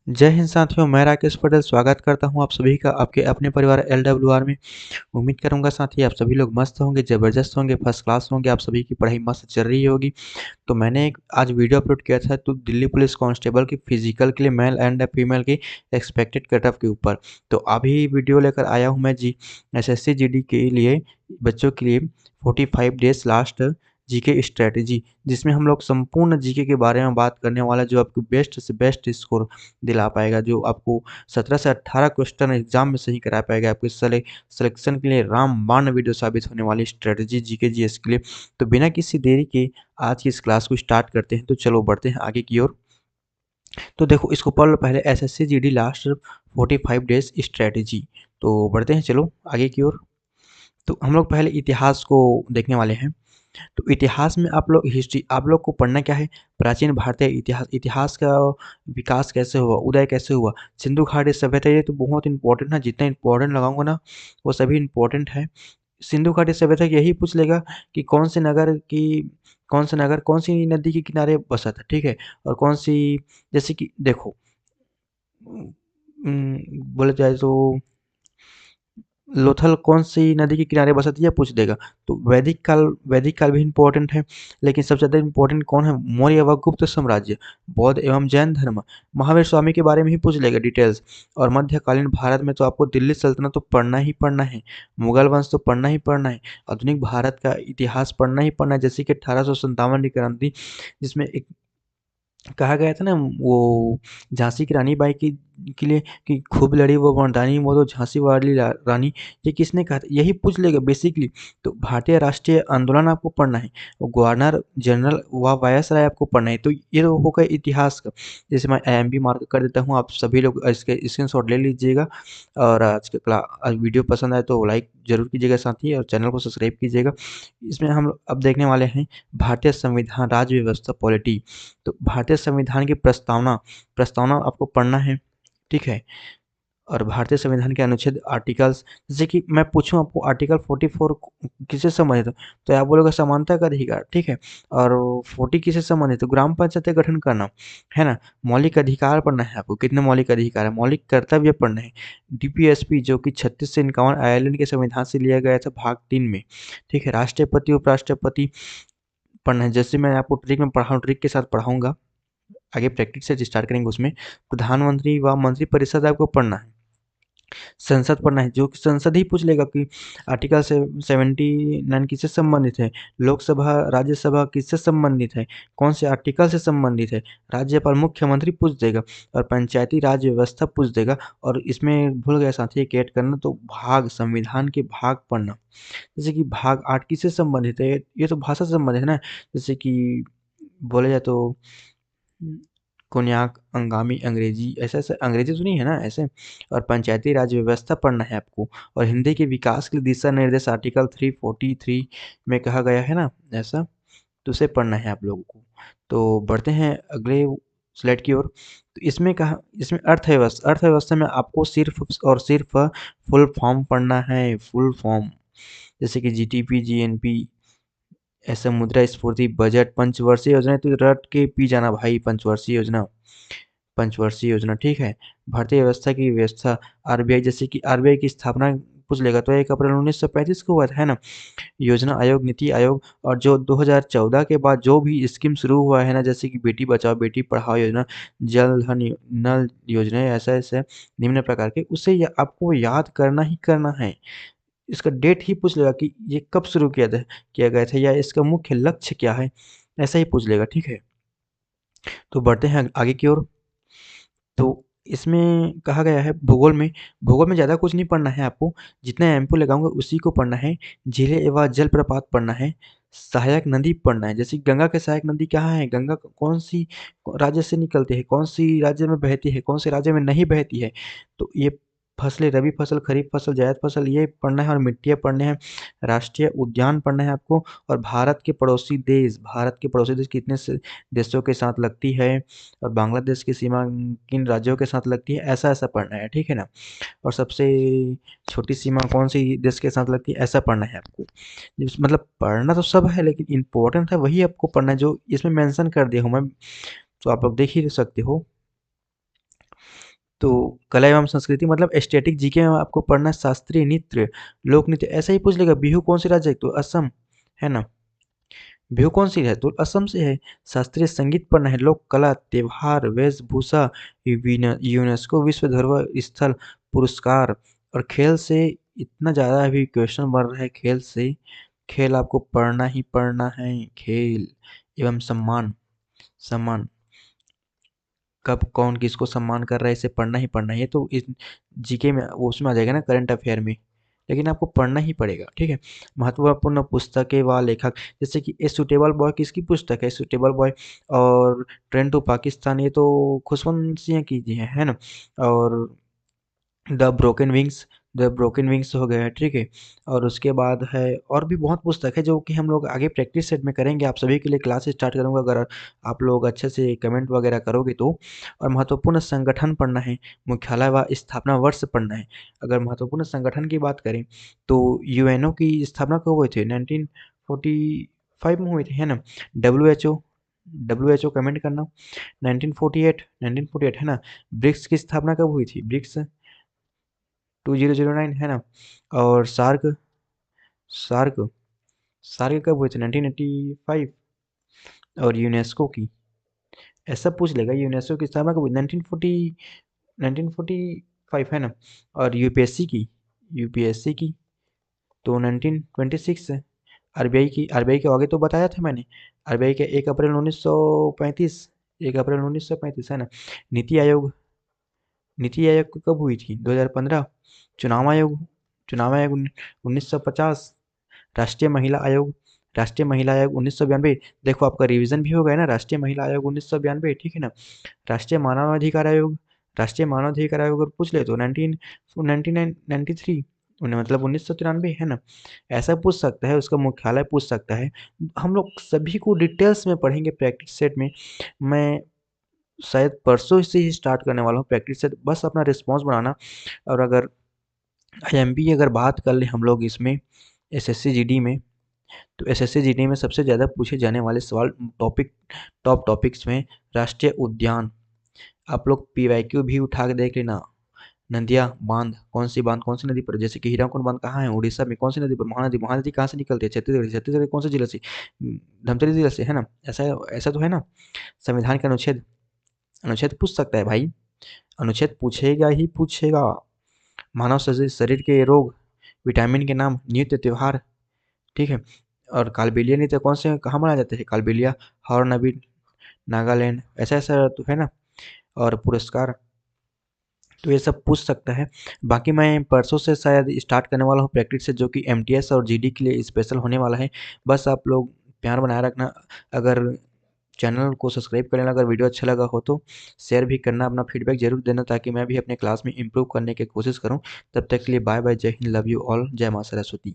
जय हिंद साथियों, मैं राकेश पटेल स्वागत करता हूं आप सभी का आपके अपने परिवार एलडब्ल्यूआर में। उम्मीद करूंगा साथी आप सभी लोग मस्त होंगे, ज़बरदस्त होंगे, फर्स्ट क्लास होंगे, आप सभी की पढ़ाई मस्त चल रही होगी। तो मैंने एक आज वीडियो अपलोड किया था तो दिल्ली पुलिस कांस्टेबल की फिजिकल के लिए मेल एंड फीमेल की एक्सपेक्टेड कट ऑफ के ऊपर। तो अभी वीडियो लेकर आया हूं मैं जी एसएससी जीडी के लिए बच्चों के लिए 45 डेज लास्ट जीके स्ट्रेटेजी, जिसमें हम लोग संपूर्ण जीके के बारे में बात करने वाला जो आपको बेस्ट से बेस्ट स्कोर दिला पाएगा, जो आपको 17 से 18 क्वेश्चन एग्जाम में सही करा पाएगा, आपके सिलेक्शन के लिए रामबाण वीडियो साबित होने वाली स्ट्रेटेजी जीके जीएस के लिए। तो बिना किसी देरी के आज की इस क्लास को स्टार्ट करते हैं। तो चलो बढ़ते हैं आगे की ओर। तो देखो इसको पढ़ लो पहले, SSC GD last 45 days strategy. तो बढ़ते हैं चलो आगे की ओर। तो हम लोग पहले इतिहास को देखने वाले हैं। तो इतिहास में आप लोग हिस्ट्री आप लोग को पढ़ना क्या है, प्राचीन भारतीय इतिहास, इतिहास का विकास कैसे हुआ, उदय कैसे हुआ, सिंधु घाटी सभ्यता, ये तो बहुत इंपॉर्टेंट है, जितना इंपॉर्टेंट लगाऊंगा ना वो सभी इंपॉर्टेंट है। सिंधु घाटी सभ्यता यही पूछ लेगा कि कौन से नगर कौन सी नदी के किनारे बसा था, ठीक है। और कौन सी, जैसे कि देखो बोले जाए तो लोथल कौन सी नदी के किनारे बसा था यह पूछ देगा। तो वैदिक काल भी इम्पोर्टेंट है, लेकिन सबसे ज़्यादा इम्पोर्टेंट कौन है, मौर्य व गुप्त साम्राज्य, बौद्ध एवं जैन धर्म, महावीर स्वामी के बारे में ही पूछ लेगा डिटेल्स। और मध्यकालीन भारत में तो आपको दिल्ली सल्तनत तो पढ़ना ही पढ़ना है, मुगल वंश तो पढ़ना ही पढ़ना है, आधुनिक भारत का इतिहास पढ़ना ही पढ़ना है, जैसे कि 1857 की क्रांति, जिसमें एक कहा गया था ना वो झांसी की रानी बाई की के लिए कि खूब लड़ी वो मर्दानी, वो तो झांसी वाली रानी, ये किसने कहा था यही पूछ लेगा बेसिकली। तो भारतीय राष्ट्रीय आंदोलन आपको पढ़ना है, गवर्नर जनरल व वायसराय आपको पढ़ना है। तो ये तो होगा इतिहास का। जैसे मैं IMP मार्क कर देता हूँ, आप सभी लोग इसके स्क्रीनशॉट ले लीजिएगा। और आज वीडियो पसंद आए तो लाइक जरूर कीजिएगा साथी, और चैनल को सब्सक्राइब कीजिएगा। इसमें हम लोग अब देखने वाले हैं भारतीय संविधान, राज्य व्यवस्था, पॉलिटी। तो भारतीय संविधान की प्रस्तावना प्रस्तावना आपको पढ़ना है, ठीक है। और भारतीय संविधान के अनुच्छेद आर्टिकल्स, जैसे कि मैं पूछूं आपको आर्टिकल 44 किससे संबंधित है, तो आप बोलोगे समानता का अधिकार, ठीक है। और 40 किससे संबंधित है, ग्राम पंचायत का गठन करना, है ना। मौलिक अधिकार पढ़ना है आपको, कितने मौलिक अधिकार है, मौलिक कर्तव्य पढ़ना है। DPSP जो कि 36 से 51 आयरलैंड के संविधान से लिया गया था भाग 3 में, ठीक है। राष्ट्रपति उपराष्ट्रपति पढ़ना है, जैसे मैं आपको ट्रिक में पढ़ाऊँ, ट्रिक के साथ पढ़ाऊंगा, आगे प्रैक्टिस से स्टार्ट करेंगे उसमें। प्रधानमंत्री व मंत्रिपरिषद आपको पढ़ना है। संसद पढ़ना है, जो कि संसद ही पूछ लेगा कि आर्टिकल से 79 किससे संबंधित है, लोकसभा राज्यसभा किससे संबंधित है, कौन से आर्टिकल से संबंधित है। राज्यपाल मुख्यमंत्री पूछ देगा। और पंचायती राज व्यवस्था पूछ देगा। और इसमें भूल गया साथी एक ऐड करना, तो भाग, संविधान के भाग पढ़ना, जैसे कि भाग 8 किससे संबंधित है, ये तो भाषा से संबंधित है ना। जैसे कि बोला जाए तो कोन्याक, अंगामी, अंग्रेजी, ऐसे ऐसे अंग्रेजी तो नहीं है ना ऐसे। और पंचायती राज व्यवस्था पढ़ना है आपको। और हिंदी के विकास के लिए दिशा निर्देश आर्टिकल 343 में कहा गया है ना ऐसा, तो उसे पढ़ना है आप लोगों को। तो बढ़ते हैं अगले स्लाइड की ओर। तो इसमें अर्थव्यवस्था में आपको सिर्फ और सिर्फ फुल फॉर्म पढ़ना है, फुल फॉर्म, जैसे कि GDP, GNP, ऐसा मुद्रा स्फूर्ति, बजट, पंचवर्षीय योजना, तो रट के पी जाना भाई, पंचवर्षीय योजना, पंचवर्षीय योजना, ठीक है। भारतीय व्यवस्था की व्यवस्था, RBI, जैसे कि RBI की स्थापना पूछ लेगा तो 1 अप्रैल 1935 को हुआ था, है ना। योजना आयोग, नीति आयोग, और जो 2014 के बाद जो भी स्कीम शुरू हुआ है ना, जैसे कि बेटी बचाओ बेटी पढ़ाओ योजना, जल धन नल योजना, ऐसा ऐसे निम्न प्रकार के, उसे आपको याद करना ही करना है। इसका डेट ही पूछ लेगा कि ये कब शुरू किया गया था, या इसका मुख्य लक्ष्य क्या है, ऐसा ही पूछ लेगा, ठीक है। तो बढ़ते हैं आगे की ओर। तो इसमें कहा गया है भूगोल में ज़्यादा कुछ नहीं पढ़ना है आपको, जितना एमपी लगाऊंगा उसी को पढ़ना है। झीलें एवं जलप्रपात पढ़ना है। सहायक नदी पढ़ना है, जैसे गंगा के सहायक नदी कहाँ है, गंगा कौन सी राज्य से निकलती है, कौन सी राज्य में बहती है, कौन से राज्य में नहीं बहती है। तो ये फसलें, रबी फसल, खरीफ फसल, जायद फसल, ये पढ़ना है। और मिट्टियाँ पढ़ने हैं। राष्ट्रीय उद्यान पढ़ना है आपको। और भारत के पड़ोसी देश कितने से देशों के साथ लगती है, और बांग्लादेश की सीमा किन राज्यों के साथ लगती है, ऐसा ऐसा पढ़ना है, ठीक है ना। और सबसे छोटी सीमा कौन सी देश के साथ लगती है, ऐसा पढ़ना है आपको। मतलब पढ़ना तो सब है, लेकिन इंपॉर्टेंट है वही आपको पढ़ना है जो इसमें मेंशन कर दिया हूँ मैं, तो आप लोग देख ही सकते हो। तो कला एवं संस्कृति मतलब एस्थेटिक जीके में आपको पढ़ना है शास्त्रीय नृत्य, लोक नृत्य, ऐसा ही पूछ लेगा। बिहू कौन सी राज्य है? तो असम है ना। बिहू कौन सी है? तो असम से है। शास्त्रीय संगीत पढ़ना है, लोक कला, त्योहार, वेशभूषा, यूनेस्को विश्व धरोहर स्थल, पुरस्कार और खेल से इतना ज़्यादा अभी क्वेश्चन बन रहा है खेल से। खेल आपको पढ़ना ही पढ़ना है। खेल एवं सम्मान, सम्मान कब कौन किसको सम्मान कर रहा है, इसे पढ़ना ही पढ़ना है। ये तो इस जीके में वो उसमें आ जाएगा ना, करंट अफेयर में, लेकिन आपको पढ़ना ही पड़ेगा, ठीक है। महत्वपूर्ण पुस्तकें व लेखक, जैसे कि ए सुटेबल बॉय किसकी पुस्तक है? Suitable boy. और ट्रेन टू पाकिस्तान ये तो खुशवंत सिंह की जी है ना। और the broken wings, the broken wings हो गया, ठीक है। और उसके बाद है और भी बहुत पुस्तक है जो कि हम लोग आगे प्रैक्टिस सेट में करेंगे। आप सभी के लिए क्लास स्टार्ट करूंगा अगर आप लोग अच्छे से कमेंट वगैरह करोगे तो। और महत्वपूर्ण संगठन पढ़ना है, मुख्यालय व स्थापना वर्ष पढ़ना है। अगर महत्वपूर्ण संगठन की बात करें तो यूएनओ की स्थापना कब हुई थी? 1945 में हुई थी, है ना। डब्ल्यू एच ओ कमेंट करना। 1948 है ना। ब्रिक्स की स्थापना कब हुई थी? ब्रिक्स 2009 है ना। और सार्क, सार्क सार्क कब हुए थे? 1985। और यूनेस्को की, ऐसा पूछ लेगा। यूनेस्को की स्थापना कब हुई? 1945 है ना। और यूपीएससी की तो 1926 है। आरबीआई की आगे तो बताया था मैंने। आरबीआई के 1 अप्रैल 1935, 1 अप्रैल 1935 है ना। नीति आयोग, नीति आयोग कब हुई थी? 2015। चुनाव आयोग, चुनाव आयोग 1950। राष्ट्रीय महिला आयोग, राष्ट्रीय महिला आयोग 1992। देखो आपका रिवीजन भी हो गया ना। राष्ट्रीय महिला आयोग 1992, ठीक है ना। राष्ट्रीय मानवाधिकार आयोग, राष्ट्रीय मानवाधिकार आयोग अगर पूछ ले तो 1993, मतलब 1993 है ना। ऐसा पूछ सकता है, उसका मुख्यालय पूछ सकता है। हम लोग सभी को डिटेल्स में पढ़ेंगे प्रैक्टिस सेट में। मैं शायद परसों से ही स्टार्ट करने वाला हूँ प्रैक्टिस सेट, बस अपना रिस्पॉन्स बनाना। और अगर आईएमपी अगर बात कर ले हम लोग इसमें एसएससी जीडी में, तो एसएससी जीडी में सबसे ज़्यादा पूछे जाने वाले सवाल टॉप टॉपिक्स में राष्ट्रीय उद्यान। आप लोग पीवाईक्यू भी उठा के देख लेना। नदियाँ, बांध कौन सी नदी पर? जैसे कि हीराकुंड बांध कहाँ है? उड़ीसा में। कौन सी नदी पर? महानदी। महानदी कहाँ से निकलती है? छत्तीसगढ़। छत्तीसगढ़ के कौन से जिले से? धमतरी जिले से, है ना। ऐसा ऐसा तो है ना। संविधान के अनुच्छेद, अनुच्छेद पूछ सकता है भाई, अनुच्छेद पूछेगा ही पूछेगा। मानव शरीर के रोग, विटामिन के नाम, नित्य त्योहार, ठीक है। और कालबेलिया नृत्य कौन से कहाँ मनाया जाता है? कालबेलिया हॉर्नबिल, नागालैंड, ऐसा ऐसा तो है ना। और पुरस्कार, तो ये सब पूछ सकता है। बाकी मैं परसों से शायद स्टार्ट करने वाला हूँ प्रैक्टिस से, जो कि एमटीएस और जीडी के लिए स्पेशल होने वाला है। बस आप लोग प्यार बनाए रखना। अगर चैनल को सब्सक्राइब करना, अगर वीडियो अच्छा लगा हो तो शेयर भी करना, अपना फीडबैक जरूर देना ताकि मैं भी अपने क्लास में इम्प्रूव करने की कोशिश करूँ। तब तक के लिए बाय बाय, जय हिंद, लव यू ऑल, जय माँ सरस्वती।